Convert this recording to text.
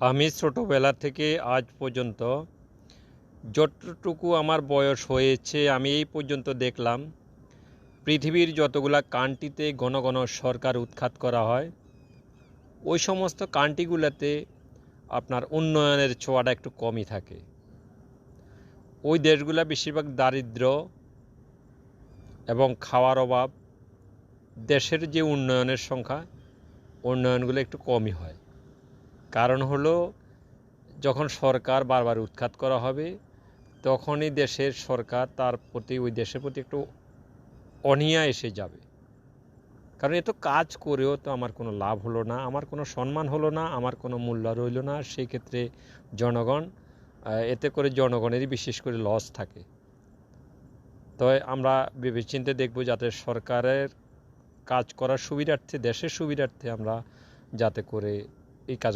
আমি ছোটোবেলা থেকে আজ পর্যন্ত যতটুকু আমার বয়স হয়েছে আমি এই পর্যন্ত দেখলাম পৃথিবীর যতগুলা কান্ট্রিতে ঘন ঘন সরকার উৎখাত করা হয় ওই সমস্ত কান্ট্রিগুলোতে আপনার উন্নয়নের ছোঁয়াটা একটু কমই থাকে। ওই দেশগুলা বেশিরভাগ দারিদ্র এবং খাওয়ার অভাব, দেশের যে উন্নয়নের সংখ্যা উন্নয়নগুলো একটু কমই হয়। কারণ হলো যখন সরকার বারবার উৎখাত করা হবে তখনই দেশের সরকার তার প্রতি ওই দেশের প্রতি একটু অনীহা এসে যাবে। কারণ এত কাজ করেও তো আমার কোনো লাভ হলো না, আমার কোনো সম্মান হলো না, আমার কোনো মূল্য রইল না। সেই ক্ষেত্রে জনগণ এতে করে জনগণেরই বিশেষ করে লস থাকে। তো আমরা ভেবেচিন্তে দেখব যাতে সরকারের কাজ করার সুবিধার্থে, দেশের সুবিধার্থে আমরা যাতে করে এই কাজ